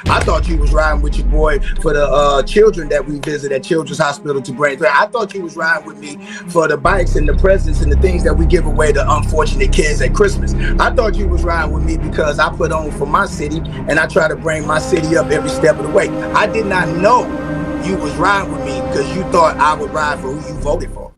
I thought you was riding with your boy for the children that we visit at Children's Hospital to Brain. I thought you was riding with me for the bikes and the presents and the things that we give away to unfortunate kids at Christmas. I thought you was riding with me because I put on for my city and I try to bring my city up every step of the way. I did not know you was riding with me because you thought I would ride for who you voted for.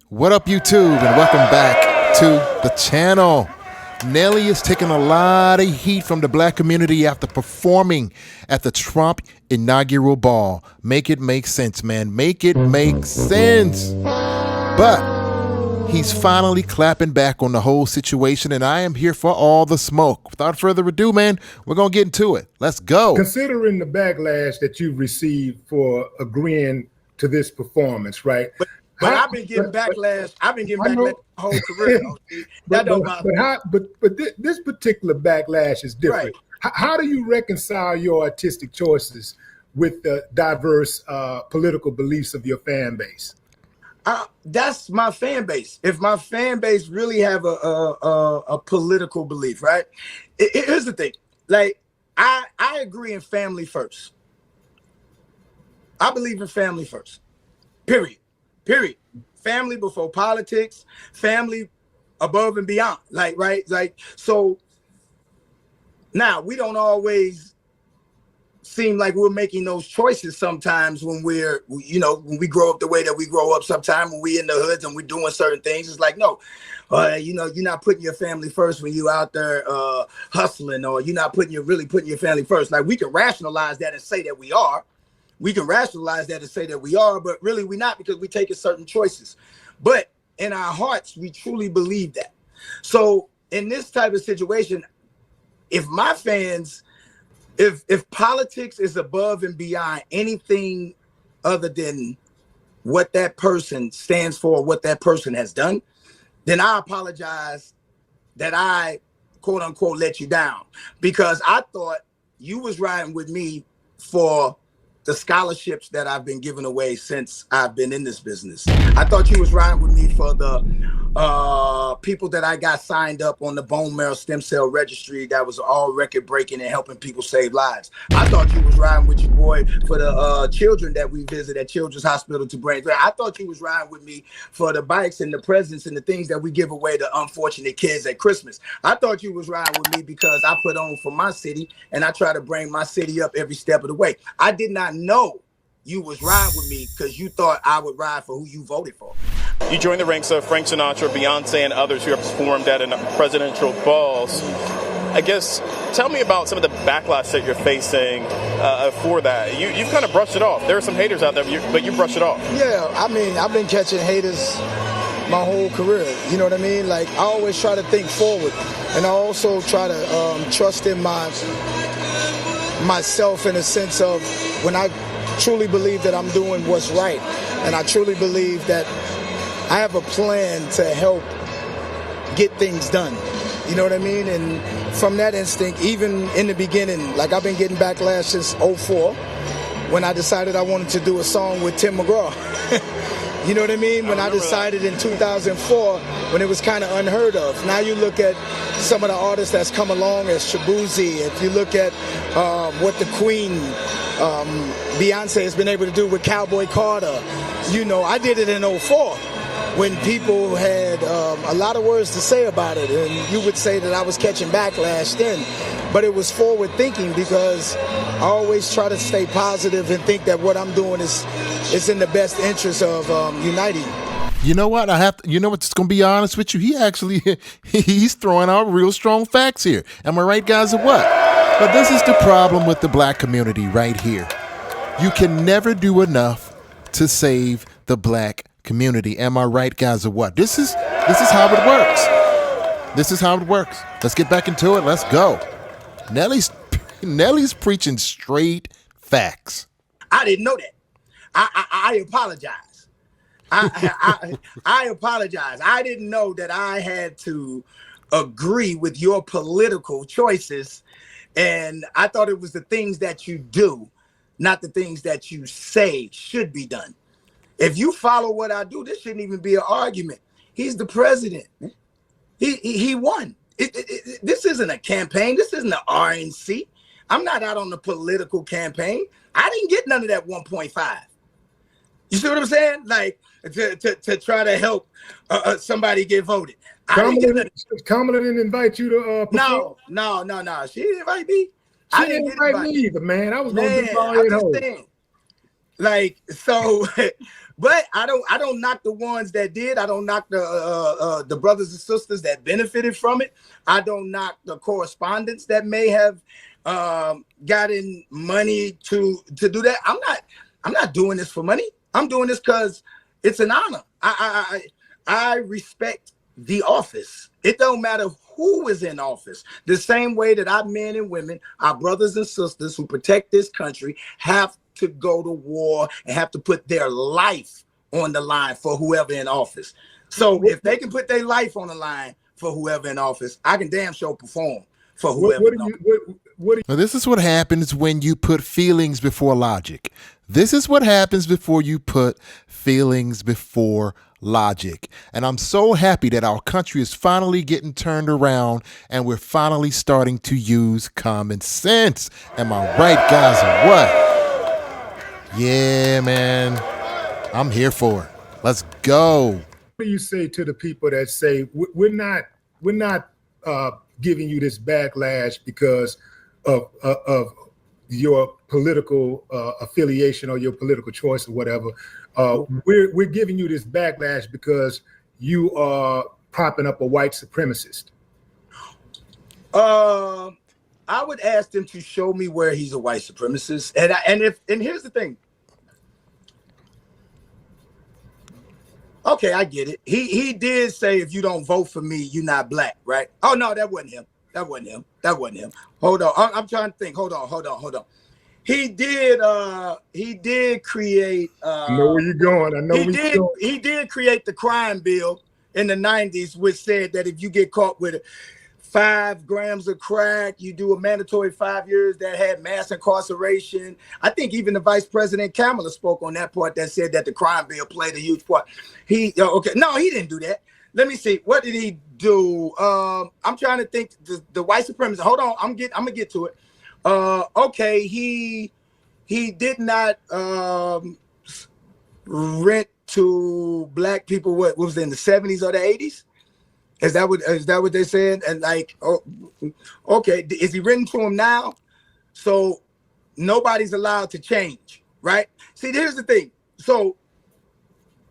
What up, YouTube, and welcome back to the channel. Nelly is taking a lot of heat from the black community after performing at the Trump Inaugural Ball. Make it make sense, man. Make it make sense. But he's finally clapping back on the whole situation, and I am here for all the smoke. Without further ado, man, we're going to get into it. Let's go. Considering the backlash that you've received for agreeing to this performance, right? But I've been getting backlash. I've been getting backlash my whole career. But this particular backlash is different. Right. How do you reconcile your artistic choices with the diverse political beliefs of your fan base? That's my fan base. If my fan base really have a political belief, right? Here's the thing. Like, I agree in family first. I believe in family first. Period. Family before politics, family above and beyond. Like, right? Like, so now we don't always seem like we're making those choices sometimes when we're, when we grow up the way that we grow up. Sometimes when we in the hoods and we're doing certain things, it's like, no, you're not putting your family first when you out there hustling, or you're not really putting your family first. Like, we can rationalize that and say that we are. We can rationalize that and say that we are, but really we're not, because we're taking certain choices. But in our hearts, we truly believe that. So in this type of situation, if my fans, if politics is above and beyond anything other than what that person stands for, what that person has done, then I apologize that I, quote unquote, let you down, because I thought you was riding with me for the scholarships that I've been giving away since I've been in this business. I thought you was riding with me for the people that I got signed up on the bone marrow stem cell registry that was all record breaking and helping people save lives. I thought you was riding with your boy for the children that we visit at Children's Hospital to Brain. I thought you was riding with me for the bikes and the presents and the things that we give away to unfortunate kids at Christmas. I thought you was riding with me because I put on for my city and I try to bring my city up every step of the way. I did not know you was riding with me because you thought I would ride for who you voted for. You joined the ranks of Frank Sinatra, Beyonce, and others who have performed at presidential balls. I guess, tell me about some of the backlash that you're facing for that. You've kind of brushed it off. There are some haters out there, but you brush it off. Yeah, I mean, I've been catching haters my whole career. You know what I mean? Like, I always try to think forward, and I also try to trust in myself in a sense of when I truly believe that I'm doing what's right, and I truly believe that I have a plan to help get things done. You know what I mean? And from that instinct, even in the beginning, like, I've been getting backlash since 2004 when I decided I wanted to do a song with Tim McGraw. You know what I mean? When I decided in 2004, when it was kind of unheard of. Now you look at some of the artists that's come along as Shabuzi. If you look at what the Queen, Beyonce, has been able to do with Cowboy Carter. You know, I did it in 2004 when people had a lot of words to say about it. And you would say that I was catching backlash then. But it was forward thinking, because I always try to stay positive and think that what I'm doing is in the best interest of uniting. You know what? You know what's going to be honest with you? He's throwing out real strong facts here. Am I right, guys, or what? But this is the problem with the black community right here. You can never do enough to save the black community. Am I right, guys, or what? This is how it works. This is how it works. Let's get back into it. Let's go. Nelly's preaching straight facts. I didn't know that. I apologize. I apologize. I didn't know that I had to agree with your political choices, and I thought it was the things that you do not the things that you say should be done. If you follow what I do, this shouldn't even be an argument. He's the president. He won. This isn't a campaign. This isn't an RNC. I'm not out on the political campaign. I didn't get none of that 1.5. You see what I'm saying? Like to try to help somebody get voted. Kamala didn't invite you to perform? No. She didn't invite me. She didn't invite me either, man. I was going to do all at home. Like, so, but I don't knock the ones that did. I don't knock the brothers and sisters that benefited from it. I don't knock the correspondents that may have gotten money to do that. I'm not doing this for money. I'm doing this because it's an honor. I respect the office. It don't matter who is in office. The same way that our men and women, our brothers and sisters who protect this country have to go to war and have to put their life on the line for whoever in office. So if they can put their life on the line for whoever in office, I can damn sure perform for whoever. Now, this is what happens when you put feelings before logic. This is what happens before you put feelings before logic. And I'm so happy that our country is finally getting turned around and we're finally starting to use common sense. Am I right, guys, or what? Yeah, man. I'm here for it. Let's go. What do you say to the people that say we're not giving you this backlash because of your political affiliation or your political choice or whatever? We're giving you this backlash because you are propping up a white supremacist. I would ask them to show me where he's a white supremacist, and here's the thing. Okay, I get it. He did say if you don't vote for me, you're not black, right? Oh no, that wasn't him. Hold on, I'm trying to think. Hold on. He did create. I know where you're going. He did create the crime bill in the 90s, which said that if you get caught with 5 grams of crack, you do a mandatory 5 years. That had mass incarceration. I think even the Vice President Kamala spoke on that part that said that the crime bill played a huge part. He didn't do that. Let me see. What did he do? I'm trying to think. The white supremacist. Hold on. I'm gonna get to it. Okay. He did not rent to black people. What was it, in the 70s or the 80s? Is that what they said? And like, okay, is he written to him now? So nobody's allowed to change, right? See, here's the thing. So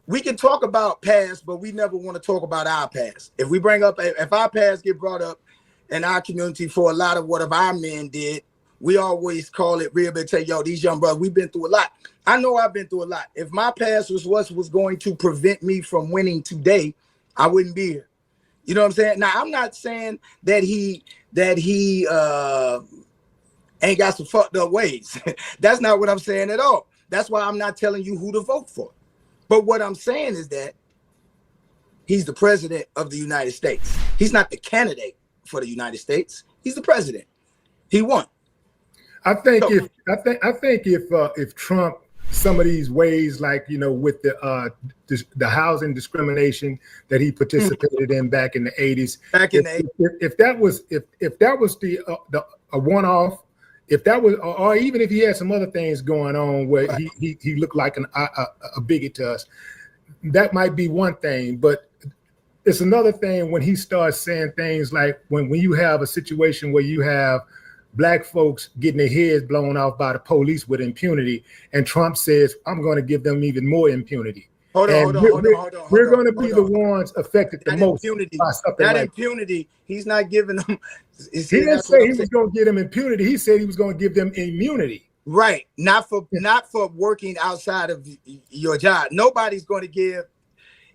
we can talk about past, but we never want to talk about our past. If our past get brought up in our community for a lot of what our men did, we always call it rehabilitate. Yo, these young brothers, we've been through a lot. I know I've been through a lot. If my past was what was going to prevent me from winning today, I wouldn't be here. You know what I'm saying? Now, I'm not saying that he ain't got some fucked up ways. That's not what I'm saying at all. That's why I'm not telling you who to vote for. But what I'm saying is that he's the president of the United States. He's not the candidate for the United States. He's the president. He won. I think if Trump, some of these ways, like, you know, with the housing discrimination that he participated in back in the 80s, if that was a one-off, if that was, or even if he had some other things going on where he looked like a bigot to us, that might be one thing. But it's another thing when he starts saying things like when you have a situation where you have black folks getting their heads blown off by the police with impunity, and Trump says, I'm going to give them even more impunity. Hold on. We're going to be the ones affected the most by something like impunity. He's not giving them. He didn't say he was going to give them impunity. He said he was going to give them immunity. Right. Not for working outside of your job. Nobody's going to give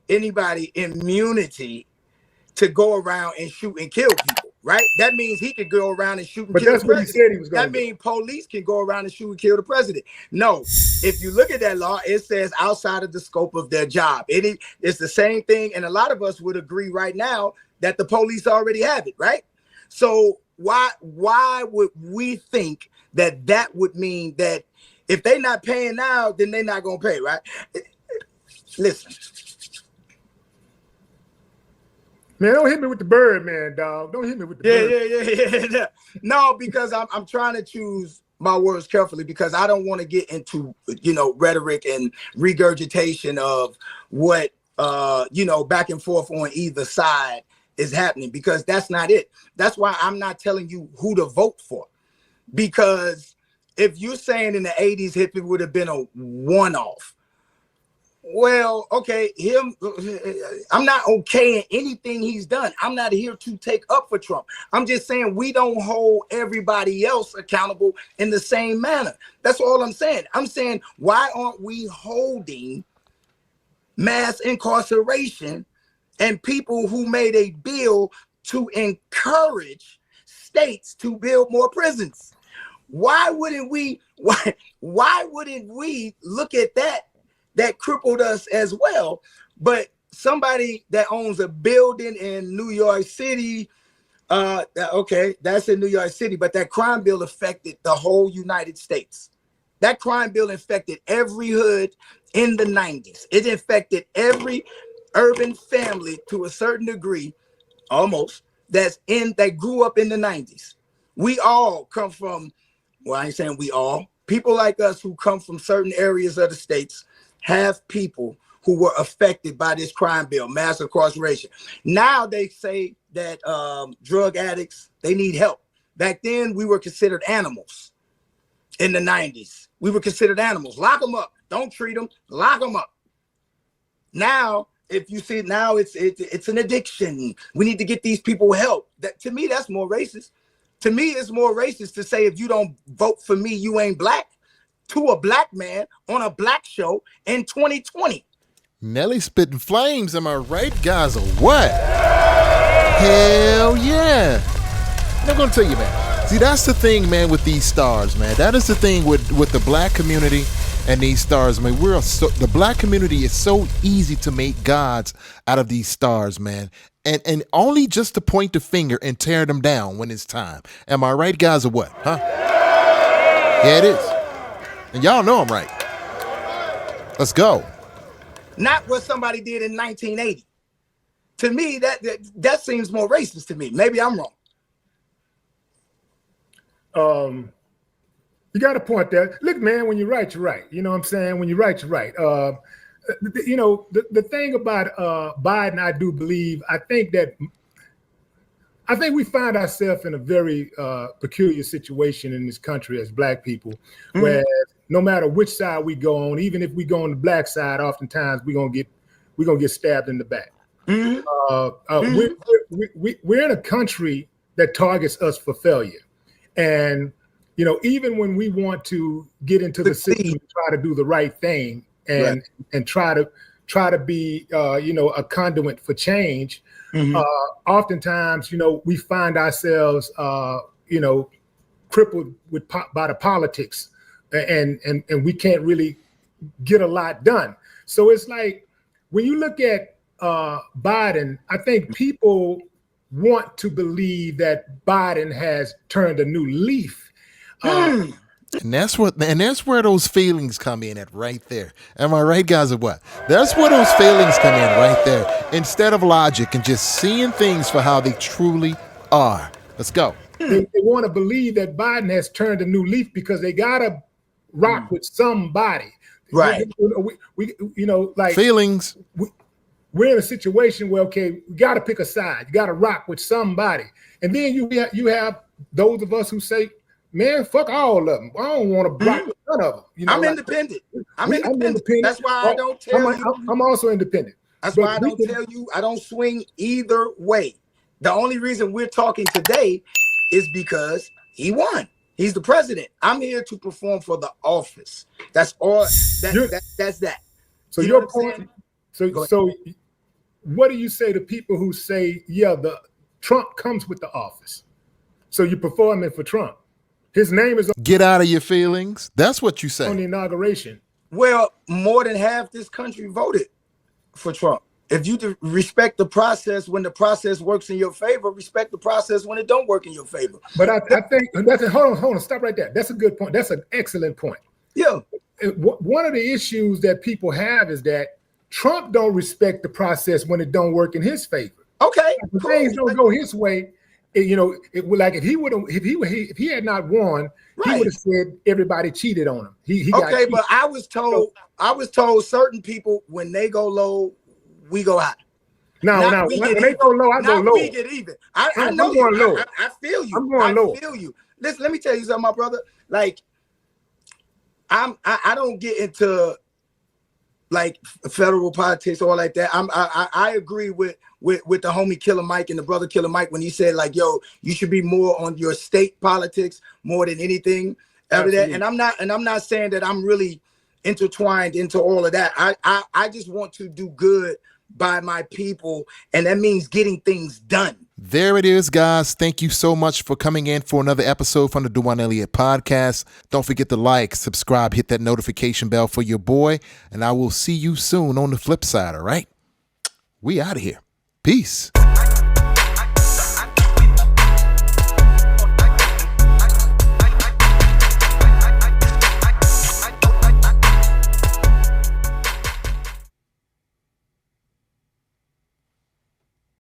anybody immunity to go around and shoot and kill people. Right? That means he could go around and shoot and kill the president. But that's what he said he was going to do. That means police can go around and shoot and kill the president. No. If you look at that law, it says outside of the scope of their job. It's the same thing, and a lot of us would agree right now that the police already have it, right? So why would we think that would mean that If they not paying now, then they not gonna pay, right? Listen. Man, don't hit me with the bird, man, dog. Don't hit me with the bird. Yeah. No, because I'm trying to choose my words carefully because I don't want to get into, rhetoric and regurgitation of what, back and forth on either side is happening, because that's not it. That's why I'm not telling you who to vote for, because if you're saying in the 80s, hippie would have been a one-off. Well, okay, I'm not okaying anything he's done. I'm not here to take up for Trump. I'm just saying we don't hold everybody else accountable in the same manner. That's all I'm saying. I'm saying, why aren't we holding mass incarceration and people who made a bill to encourage states to build more prisons? Why wouldn't we look at that crippled us as well? But somebody that owns a building in New York City, okay, that's in New York City, but that crime bill affected the whole United States. That crime bill affected every hood in the 90s. It affected every urban family to a certain degree, almost, that grew up in the 90s. We all come from, well, I ain't saying we all, people like us who come from certain areas of the states have people who were affected by this crime bill, mass incarceration. Now they say that drug addicts, they need help. Back then, we were considered animals. In the 90s, we were considered animals. Lock them up. Don't treat them. Lock them up. Now, if you see, now it's an addiction. We need to get these people help. To me, that's more racist. To me, it's more racist to say if you don't vote for me, you ain't black, to a black man on a black show in 2020. Nelly spitting flames, am I right, guys, or what? Hell yeah. And I'm going to tell you, man. See, that's the thing, man, with these stars, man. That is the thing with the black community and these stars, man. The black community is so easy to make gods out of these stars, man. And only just to point the finger and tear them down when it's time. Am I right, guys, or what? Huh? Yeah, it is. And y'all know I'm right. Let's go. Not what somebody did in 1980. To me, that seems more racist to me. Maybe I'm wrong. You got to point that. Look, man, when you're right, you're right. You know what I'm saying? When you're right, you're right. The thing about Biden, I do believe, I think we find ourselves in a very peculiar situation in this country as black people, where no matter which side we go on, even if we go on the black side, oftentimes we're gonna get stabbed in the back. We're in a country that targets us for failure, and even when we want to get into the system and try to do the right thing and try to be a conduit for change. Oftentimes, we find ourselves, crippled by the politics, and we can't really get a lot done. So it's like when you look at Biden, I think people want to believe that Biden has turned a new leaf. And that's where those feelings come in at right there. Am I right, guys, or what? That's where those feelings come in right there. Instead of logic and just seeing things for how they truly are. Let's go. They want to believe that Biden has turned a new leaf because they got to rock with somebody. Right. We like feelings. We're in a situation where, okay, we got to pick a side. You got to rock with somebody. And then you have those of us who say, man, fuck all of them. I don't want to rock with none of them. I'm independent. I'm independent. That's why I don't tell you. I'm also independent. That's why I don't tell you. I don't swing either way. The only reason we're talking today is because he won. He's the president. I'm here to perform for the office. That's all. That's that. So your point. So what do you say to people who say, yeah, the Trump comes with the office? So you're performing for Trump. His name is get out of your feelings. That's what you say on the inauguration. Well, more than half this country voted for Trump. If you respect the process when the process works in your favor, respect the process when it don't work in your favor. But I think that's hold on, stop right there. That's a good point. That's an excellent point. Yeah. One of the issues that people have is that Trump don't respect the process when it don't work in his favor. Okay. If things don't go his way, like if he had not won, he would have said everybody cheated on him. He got cheated. But I was told certain people when they go low, we go high. Now when they go low, I go low. We get even. I know I'm going low. I feel you. I'm going low. I feel you. Listen, let me tell you something, my brother. Like, I don't get into like federal politics or all like that. I agree with the homie Killer Mike and the brother Killer Mike when he said like, yo, you should be more on your state politics more than anything ever that. And I'm not saying that I'm really intertwined into all of that. I just want to do good by my people, and that means getting things done. There it is, guys. Thank you so much for coming in for another episode from the DuJuan Elliott Podcast. Don't forget to like, subscribe, hit that notification bell for your boy, and I will see you soon on the flip side, all right? We out of here. Peace.